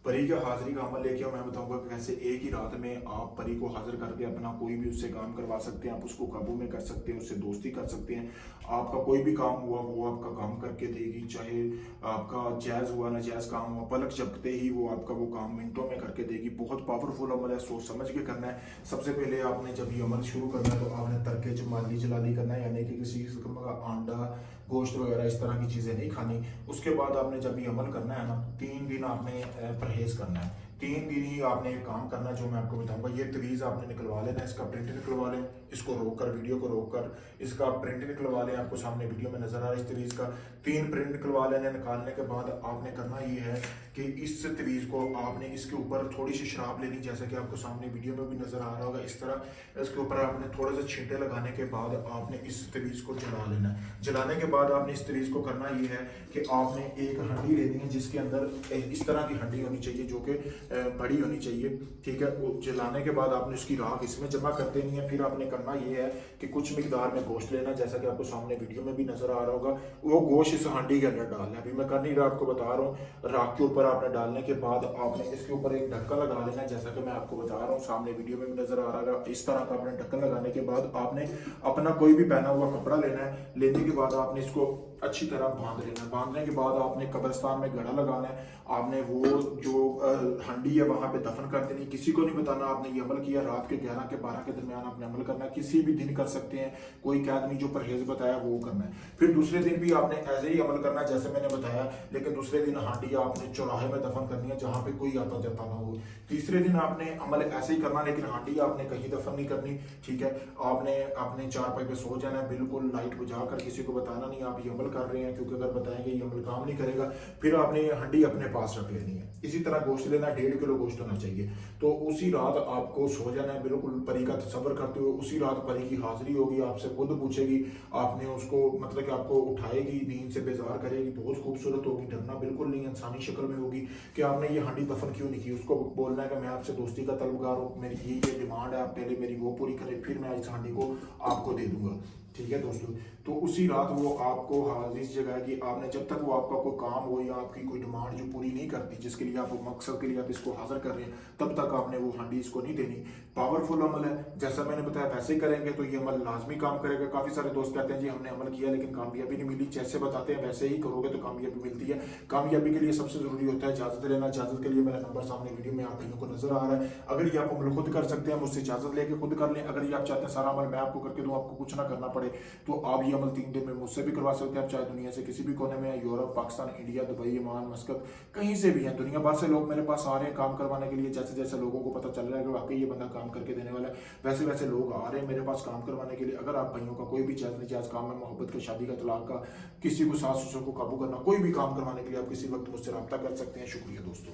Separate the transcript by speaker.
Speaker 1: परी का हाजिरी का अमल लेके मैं बताऊंगा कि कैसे एक ही रात में आप परी को हाजिर करके अपना कोई भी उससे काम करवा सकते हैं, आप उसको काबू में कर सकते हैं, उससे दोस्ती कर सकते हैं। आपका कोई भी काम हुआ वो आपका काम करके देगी, चाहे आपका जायज़ हुआ ना जायज़ काम हुआ, पलक झपकते ही वो आपका वो काम मिनटों में करके देगी। बहुत पावरफुल अमल है, सोच समझ के करना है। सबसे पहले आपने जब ये अमल शुरू करना है तो आपने तरके जमाली जलाली करना है, यानी कि किसी किस्म का अंडा गोश्त वगैरह इस तरह की चीज़ें नहीं खानी। उसके बाद आपने जब ये अमल करना है ना, 3 दिन आपने परहेज करना है। 3 दिन ही आपने एक काम करना है जो मैं आपको बताऊंगा। ये तवीज़ आपने निकलवा लेना है, इसका प्रिंट निकलवा लें, इसको रोक कर वीडियो को रोक कर इसका प्रिंट निकलवा लें। आपको सामने वीडियो में नजर आ रहा है इस तवीज़ का 3 प्रिंट निकलवा लेने। निकालने के बाद आपने करना ये है कि इस तवीज़ को आपने इसके ऊपर थोड़ी सी शराब लेनी, जैसा कि आपको सामने वीडियो में भी नजर आ रहा होगा। इस तरह इसके ऊपर आपने थोड़े से छींटे लगाने के बाद आपने इस तवीज़ को जला लेना है। जलाने के बाद आपने इस तवीज़ को करना ये है कि आपने एक हंडी लेनी है, जिसके अंदर इस तरह की हंडी होनी चाहिए जो कि बड़ी होनी चाहिए। ठीक है, वो जलाने के बाद आपने उसकी राख इसमें जमा कर देनी है। फिर आपने करना ये है कि कुछ मिकदार में गोश्त लेना, जैसा कि आपको सामने वीडियो में भी नजर आ रहा होगा। वो गोश्त इस हांडी के अंदर डालना है। अभी मैं कर नहीं रहा, आपको बता रहा हूँ। राख के ऊपर आपने डालने के बाद आपने इसके ऊपर एक ढक्कन लगा लेना है, जैसा कि मैं आपको बता रहा हूँ। सामने वीडियो में भी नजर आ रहा है। इस तरह का आपने ढक्कन लगाने के बाद आपने अपना कोई भी पहना हुआ कपड़ा लेना है। लेने के बाद आपने इसको अच्छी तरह बांध लेना है। बांधने के बाद आपने कब्रिस्तान में गड़ा लगाना है। आपने वो जो हंडी है वहां पे दफन कर देनी, किसी को नहीं बताना आपने ये अमल किया। रात के 11 के 12 के दरमियान आपने अमल करना है। किसी भी दिन कर सकते हैं, कोई कैद नहीं। जो परहेज बताया वो करना है। फिर दूसरे दिन भी आपने ऐसे ही अमल करना है जैसे मैंने बताया, लेकिन दूसरे दिन हांडी आपने चौराहे में दफन करनी है जहां पे कोई आता जाता ना हो। तीसरे दिन आपने अमल ऐसे ही करना, लेकिन हांडी आपने कहीं दफन नहीं करनी। ठीक है, आपने अपने चारपाई पे सो जाना है, बिल्कुल लाइट बुझा कर। किसी को बताना नहीं आप ये अमल कर रहे हैं, क्योंकि अगर बताएंगे ये अमल काम नहीं करेगा। फिर आपने ये हंडी अपने पास रख लेनी है। इसी तरह गोश्त लेना, 1.5 किलो गोश्त होना चाहिए। तो उसी रात आपको सो जाना है, बिल्कुल परी का तसव्वुर करते हुए। उसी रात परी की हाजिरी होगी, आपसे खुद पूछेगी। आपने उसको मतलब कि आपको उठाएगी, नींद से बेजार करेगी, बहुत खूबसूरत होगी। डरना बिल्कुल नहीं, इंसानी शक्ल में होगी कि आपने ये हांडी दफन क्यों नहीं की। उसको बोलना है कि मैं आपसे दोस्ती का तलबगार हूँ, मेरी ये डिमांड है, आप पहले मेरी वो पूरी करें, फिर मैं इस हांडी को आपको दे दूंगा। ठीक है दोस्तों, तो उसी रात वो आपको हाजिर जगाएगी। आपने जब तक वो आपका कोई काम हो या आपकी कोई डिमांड जो पूरी नहीं करती, जिसके लिए आप मकसद के लिए आप इसको हाजिर कर रहे हैं, तब तक आपने वो हांडी इसको नहीं देनी। पावरफुल अमल है, जैसा मैंने बताया वैसे ही करेंगे तो ये अमल लाजमी काम करेगा। काफी सारे दोस्त कहते हैं जी हमने अमल किया लेकिन कामयाबी नहीं मिली। जैसे बताते हैं वैसे ही करोगे तो कामयाबी मिलती है। कामयाबी के लिए सबसे जरूरी होता है इजाजत लेना। इजाजत के लिए मेरा नंबर सामने वीडियो में आप भाइयों को नजर आ रहा है। अगर ये आप अमल खुद कर सकते हैं, मुझसे इजाजत लेके खुद कर लें। अगर ये आप चाहते हैं सारा अमल मैं आपको करके दूं, आपको कुछ ना करना पड़े, तो आप ये अमल 3 दिन में मुझसे भी करवा सकते हैं। आप चाहे दुनिया से किसी भी कोने में, Europe, Pakistan, India, Dubai, Oman, मस्कत, कहीं से भी हैं, दुनिया भर से लोग मेरे पास आ रहे हैं काम करवाने के लिए। जैसे जैसे लोगों को पता चल रहा है कि वाकई ये बंदा काम करके देने वाला है, वैसे वैसे लोग आ रहे हैं मेरे पास काम करवाने के लिए। अगर आप भाइयों का कोई भी जायज नजायज काम है, मोहब्बत का, शादी का, तलाक का, किसी को सास ससुर को काबू करना, कोई भी काम करवाने के लिए आप किसी वक्त मुझसे रब्ता कर सकते हैं। शुक्रिया दोस्तों।